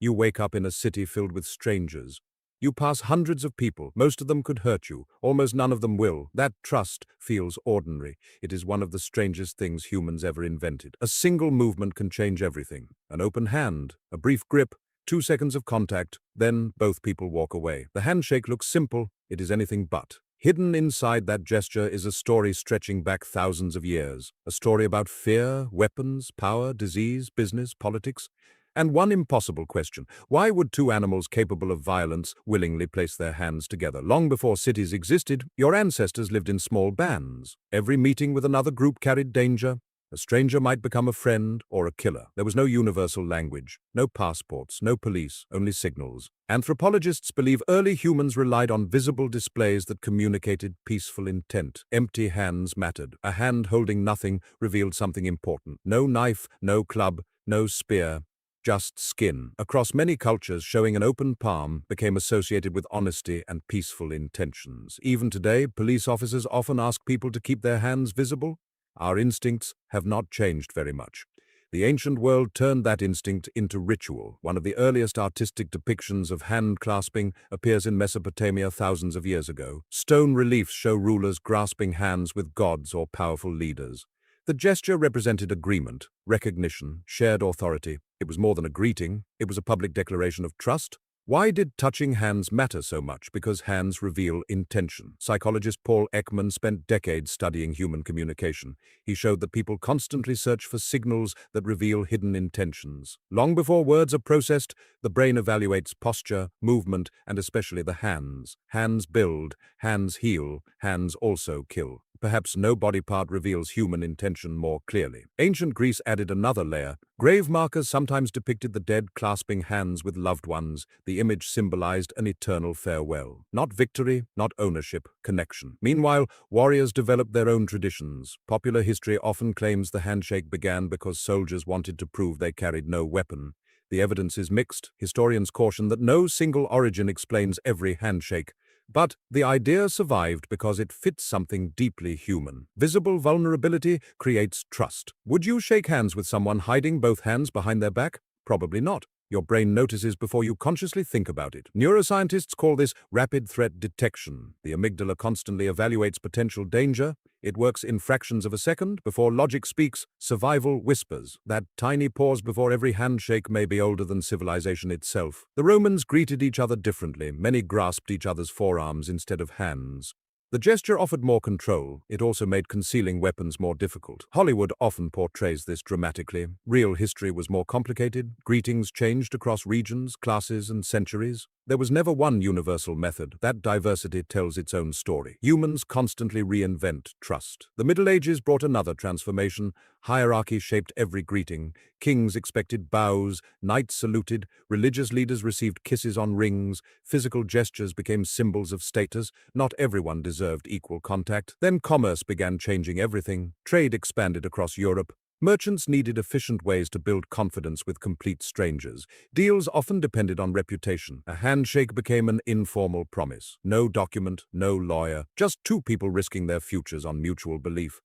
You wake up in a city filled with strangers. You pass hundreds of people. Most of them could hurt you. Almost none of them will. That trust feels ordinary. It is one of the strangest things humans ever invented. A single movement can change everything. An open hand, a brief grip, 2 seconds of contact, then both people walk away. The handshake looks simple. It is anything but. Hidden inside that gesture is a story stretching back thousands of years. A story about fear, weapons, power, disease, business, politics. And one impossible question: why would two animals capable of violence willingly place their hands together? Long before cities existed, your ancestors lived in small bands. Every meeting with another group carried danger. A stranger might become a friend or a killer. There was no universal language, no passports, no police, only signals. Anthropologists believe early humans relied on visible displays that communicated peaceful intent. Empty hands mattered. A hand holding nothing revealed something important. No knife, no club, no spear. Just skin. Across many cultures, showing an open palm became associated with honesty and peaceful intentions. Even today, police officers often ask people to keep their hands visible. Our instincts have not changed very much. The ancient world turned that instinct into ritual. One of the earliest artistic depictions of hand clasping appears in Mesopotamia thousands of years ago. Stone reliefs show rulers grasping hands with gods or powerful leaders. The gesture represented agreement, recognition, shared authority. It was more than a greeting, it was a public declaration of trust. Why did touching hands matter so much? Because hands reveal intention. Psychologist Paul Ekman spent decades studying human communication. He showed that people constantly search for signals that reveal hidden intentions. Long before words are processed, the brain evaluates posture, movement, and especially the hands. Hands build, hands heal, hands also kill. Perhaps no body part reveals human intention more clearly. Ancient Greece added another layer. Grave markers sometimes depicted the dead clasping hands with loved ones. The image symbolized an eternal farewell. Not victory, not ownership, connection. Meanwhile, warriors developed their own traditions. Popular history often claims the handshake began because soldiers wanted to prove they carried no weapon. The evidence is mixed. Historians caution that no single origin explains every handshake. But the idea survived because it fits something deeply human. Visible vulnerability creates trust. Would you shake hands with someone hiding both hands behind their back? Probably not. Your brain notices before you consciously think about it. Neuroscientists call this rapid threat detection. The amygdala constantly evaluates potential danger. It works in fractions of a second. Before logic speaks, survival whispers. That tiny pause before every handshake may be older than civilization itself. The Romans greeted each other differently. Many grasped each other's forearms instead of hands. The gesture offered more control. It also made concealing weapons more difficult. Hollywood often portrays this dramatically. Real history was more complicated. Greetings changed across regions, classes, and centuries. There was never one universal method. That diversity tells its own story. Humans constantly reinvent trust. The Middle Ages brought another transformation. Hierarchy shaped every greeting. Kings expected bows, knights saluted, religious leaders received kisses on rings, physical gestures became symbols of status. Not everyone deserved equal contact. Then commerce began changing everything. Trade expanded across Europe. Merchants needed efficient ways to build confidence with complete strangers. Deals often depended on reputation. A handshake became an informal promise. No document, no lawyer, just two people risking their futures on mutual belief.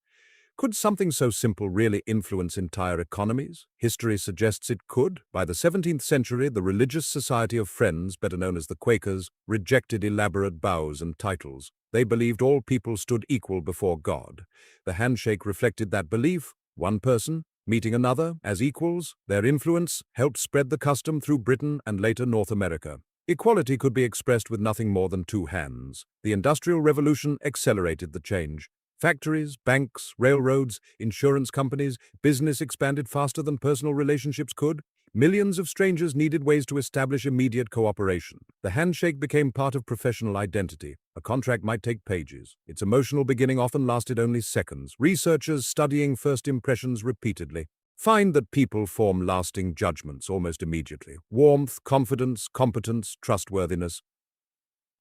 Could something so simple really influence entire economies? History suggests it could. By the 17th century, the Religious Society of Friends, better known as the Quakers, rejected elaborate bows and titles. They believed all people stood equal before God. The handshake reflected that belief. One person meeting another as equals. Their influence helped spread the custom through Britain and later North America. Equality could be expressed with nothing more than two hands. The Industrial Revolution accelerated the change. Factories, banks, railroads, insurance companies, business expanded faster than personal relationships could. Millions of strangers needed ways to establish immediate cooperation. The handshake became part of professional identity. A contract might take pages. Its emotional beginning often lasted only seconds. Researchers studying first impressions repeatedly find that people form lasting judgments almost immediately. Warmth, confidence, competence, trustworthiness.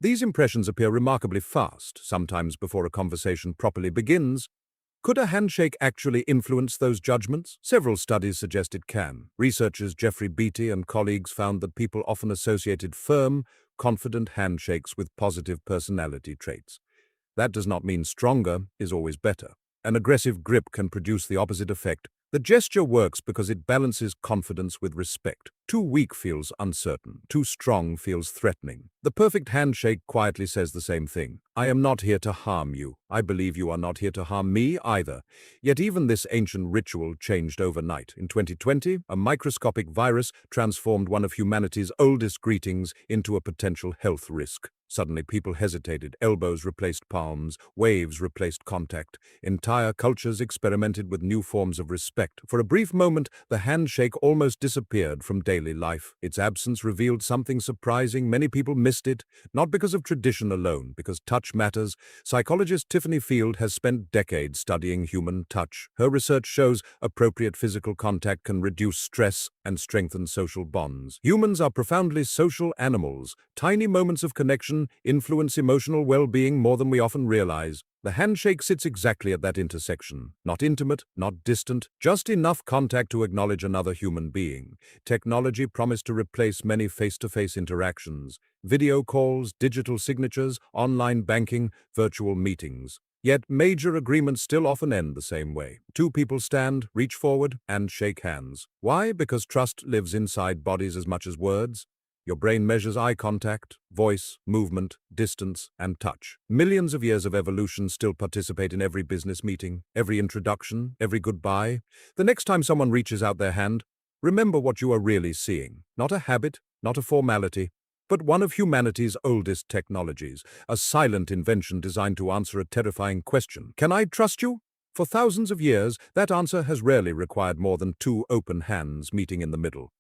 These impressions appear remarkably fast, sometimes before a conversation properly begins. Could a handshake actually influence those judgments? Several studies suggest it can. Researchers Jeffrey Beatty and colleagues found that people often associated firm, confident handshakes with positive personality traits. That does not mean stronger is always better. An aggressive grip can produce the opposite effect. The gesture works because it balances confidence with respect. Too weak feels uncertain. Too strong feels threatening. The perfect handshake quietly says the same thing. I am not here to harm you. I believe you are not here to harm me either. Yet even this ancient ritual changed overnight. In 2020, a microscopic virus transformed one of humanity's oldest greetings into a potential health risk. Suddenly people hesitated. Elbows replaced palms, waves replaced contact. Entire cultures experimented with new forms of respect. For a brief moment, the handshake almost disappeared from daily life. Its absence revealed something surprising. Many people missed it, not because of tradition alone, because touch matters. Psychologist Tiffany Field has spent decades studying human touch. Her research shows appropriate physical contact can reduce stress and strengthen social bonds. Humans are profoundly social animals. Tiny moments of connection influence emotional well-being more than we often realize. The handshake sits exactly at that intersection. Not intimate, not distant, just enough contact to acknowledge another human being. Technology promised to replace many face-to-face interactions. Video calls, digital signatures, online banking, virtual meetings. Yet major agreements still often end the same way. Two people stand, reach forward, and shake hands. Why? Because trust lives inside bodies as much as words. Your brain measures eye contact, voice, movement, distance, and touch. Millions of years of evolution still participate in every business meeting, every introduction, every goodbye. The next time someone reaches out their hand, remember what you are really seeing. Not a habit, not a formality, but one of humanity's oldest technologies, a silent invention designed to answer a terrifying question. Can I trust you? For thousands of years, that answer has rarely required more than two open hands meeting in the middle.